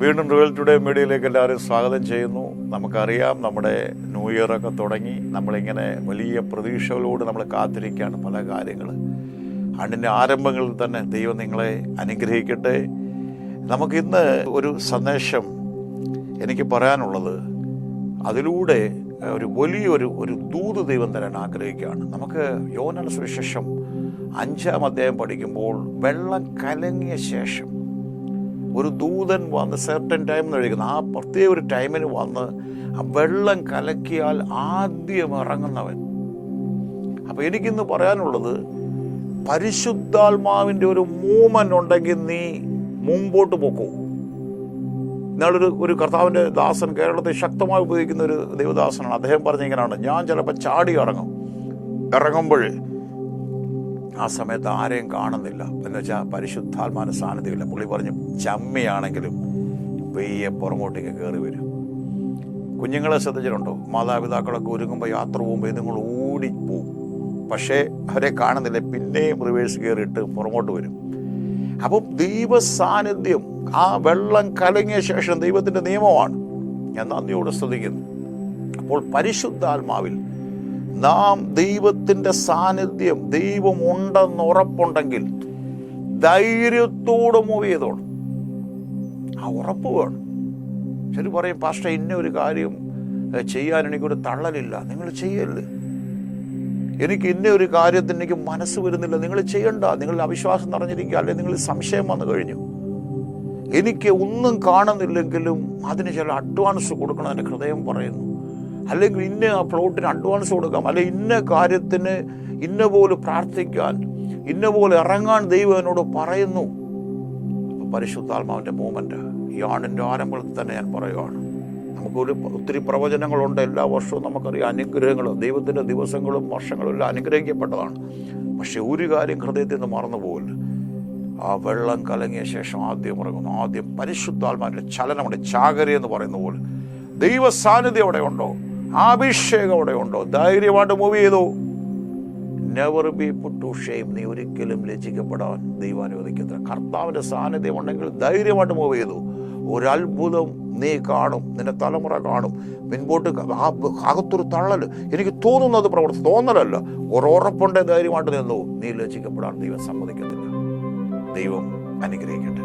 വീണ്ടും real today മീഡിയയിലേക്ക് എല്ലാവരും സ്വാഗതം ചെയ്യുന്നു. നമുക്കറിയാം, നമ്മുടെ ന്യൂ ഇയറൊക്കെ തുടങ്ങി. നമ്മളിങ്ങനെ വലിയ പ്രതീക്ഷകളോട് നമ്മൾ കാത്തിരിക്കുകയാണ് പല കാര്യങ്ങൾ. ആണ്ടിൻ്റെ ആരംഭങ്ങളിൽ തന്നെ ദൈവം നിങ്ങളെ അനുഗ്രഹിക്കട്ടെ. നമുക്കിന്ന് ഒരു സന്ദേശം എനിക്ക് പറയാനുള്ളത്, അതിലൂടെ ഒരു വലിയൊരു ദൂത് ദൈവം തരാൻ ആഗ്രഹിക്കുകയാണ്. നമുക്ക് യോഹന്നാന്റെ സുവിശേഷം 5-ാം അധ്യായം പഠിക്കുമ്പോൾ വെള്ളം കലങ്ങിയ ശേഷം ഒരു ദൂതൻ വന്ന് സെർട്ടൻ ടൈം എന്ന് എഴുതിക്കുന്നു, ആ പ്രത്യേക ഒരു ടൈമിന് വന്ന് ആ വെള്ളം കലക്കിയാൽ ആദ്യം ഇറങ്ങുന്നവൻ. അപ്പം എനിക്കിന്ന് പറയാനുള്ളത്, പരിശുദ്ധാത്മാവിൻ്റെ ഒരു മൂവ്മെൻ്റ് ഉണ്ടെങ്കിൽ നീ മുമ്പോട്ട് പോക്കൂ. ഇന്നാളൊരു കർത്താവിൻ്റെ ദാസൻ, കേരളത്തിൽ ശക്തമായി ഉപയോഗിക്കുന്ന ഒരു ദൈവദാസനാണ്. അദ്ദേഹം പറഞ്ഞിങ്ങനെയാണ്, ഞാൻ ചിലപ്പോൾ ചാടി ഇറങ്ങുമ്പോൾ ആ സമയത്ത് ആരെയും കാണുന്നില്ല, എന്ന് വെച്ചാൽ പരിശുദ്ധാത്മാവിൻ്റെ സാന്നിധ്യമില്ല. പുള്ളി പറഞ്ഞു, ചമ്മയാണെങ്കിലും വെയ്യെ പുറമോട്ടേക്ക് കയറി വരും. കുഞ്ഞുങ്ങളെ ശ്രദ്ധിച്ചിട്ടുണ്ടോ? മാതാപിതാക്കളൊക്കെ ഒരുങ്ങുമ്പോൾ, യാത്ര പോകുമ്പോൾ നിങ്ങൾ ഓടിപ്പോവും, പക്ഷേ അവരെ കാണുന്നില്ല, പിന്നെയും റിവേഴ്സ് കയറിയിട്ട് പുറമോട്ട് വരും. അപ്പം ദൈവ സാന്നിധ്യം, ആ വെള്ളം കലങ്ങിയ ശേഷം ദൈവത്തിൻ്റെ നിയമമാണ്. ഞാൻ നന്ദിയോട് ശ്രദ്ധിക്കുന്നു. അപ്പോൾ പരിശുദ്ധാത്മാവിൽ നാം ദൈവത്തിൻ്റെ സാന്നിധ്യം, ദൈവം ഉണ്ടെന്ന് ഉറപ്പുണ്ടെങ്കിൽ ധൈര്യത്തോടെ മൂവ് ചെയ്തോളും. ആ ഉറപ്പ് വേണം. ശരി പറയും, പാസ്റ്റർ ഇന്ന ഒരു കാര്യം ചെയ്യാൻ എനിക്കൊരു തള്ളലില്ല. നിങ്ങൾ ചെയ്യല്ലേ. എനിക്ക് ഇന്ന ഒരു കാര്യത്തിന് എനിക്ക് മനസ്സ് വരുന്നില്ല. നിങ്ങൾ ചെയ്യണ്ട. നിങ്ങളുടെ അവിശ്വാസം നിറഞ്ഞിരിക്കുക, അല്ലെങ്കിൽ നിങ്ങൾ സംശയം വന്നു കഴിഞ്ഞു. എനിക്ക് ഒന്നും കാണുന്നില്ലെങ്കിലും അതിന് ചില അഡ്വാൻസ് കൊടുക്കണം എൻ്റെ ഹൃദയം പറയുന്നു. അല്ലെങ്കിൽ ഇന്ന ആ പ്ലോട്ടിന് അഡ്വാൻസ് കൊടുക്കാം, അല്ലെങ്കിൽ ഇന്ന കാര്യത്തിന് ഇന്ന പോലെ പ്രാർത്ഥിക്കാൻ, ഇന്ന പോലെ ഇറങ്ങാൻ ദൈവം എന്നോട് പറയുന്നു. അപ്പം പരിശുദ്ധാത്മാവിൻ്റെ മൂവ്മെൻറ്റ് ഈ ആണ്ടിൻ്റെ ആരംഭത്തിൽ തന്നെ ഞാൻ പറയുകയാണ്. ഒത്തിരി പ്രവചനങ്ങളുണ്ട്. എല്ലാ വർഷവും നമുക്കറിയാം, അനുഗ്രഹങ്ങൾ, ദൈവത്തിൻ്റെ ദിവസങ്ങളും വർഷങ്ങളും എല്ലാം അനുഗ്രഹിക്കപ്പെട്ടതാണ്. പക്ഷെ ഒരു കാര്യം ഹൃദയത്തിൽ നിന്ന് മറന്നു പോകില്ല, ആ വെള്ളം കലങ്ങിയ ശേഷം ആദ്യം ഇറങ്ങുന്നു. ആദ്യം പരിശുദ്ധാത്മാവിൻ്റെ ചലനമുണ്ട്. ചാകരി എന്ന് പറയുന്ന പോലെ ദൈവ സാന്നിധ്യം അവിടെ ഉണ്ടോ, അഭിഷേകം അവിടെ ഉണ്ടോ, ധൈര്യമായിട്ട് മൂവ് ചെയ്തു. Never be put to shame. നീ ഒരിക്കലും ലജ്ജിക്കപ്പെടാൻ ദൈവം അനുവദിക്കത്തില്ല. കർത്താവിൻ്റെ സാന്നിധ്യം ഉണ്ടെങ്കിൽ ധൈര്യമായിട്ട് മൂവ് ചെയ്തു. ഒരത്ഭുതം നീ കാണും, നിന്റെ തലമുറ കാണും. മുൻപോട്ട് അകത്തൊരു തള്ളൽ, എനിക്ക് തോന്നുന്നത് തോന്നലല്ല, ഉറപ്പുണ്ടേ ധൈര്യമായിട്ട് നിന്നു. നീ ലജ്ജിക്കപ്പെടാൻ ദൈവം സമ്മതിക്കത്തില്ല. ദൈവം അനുഗ്രഹിക്കട്ടെ.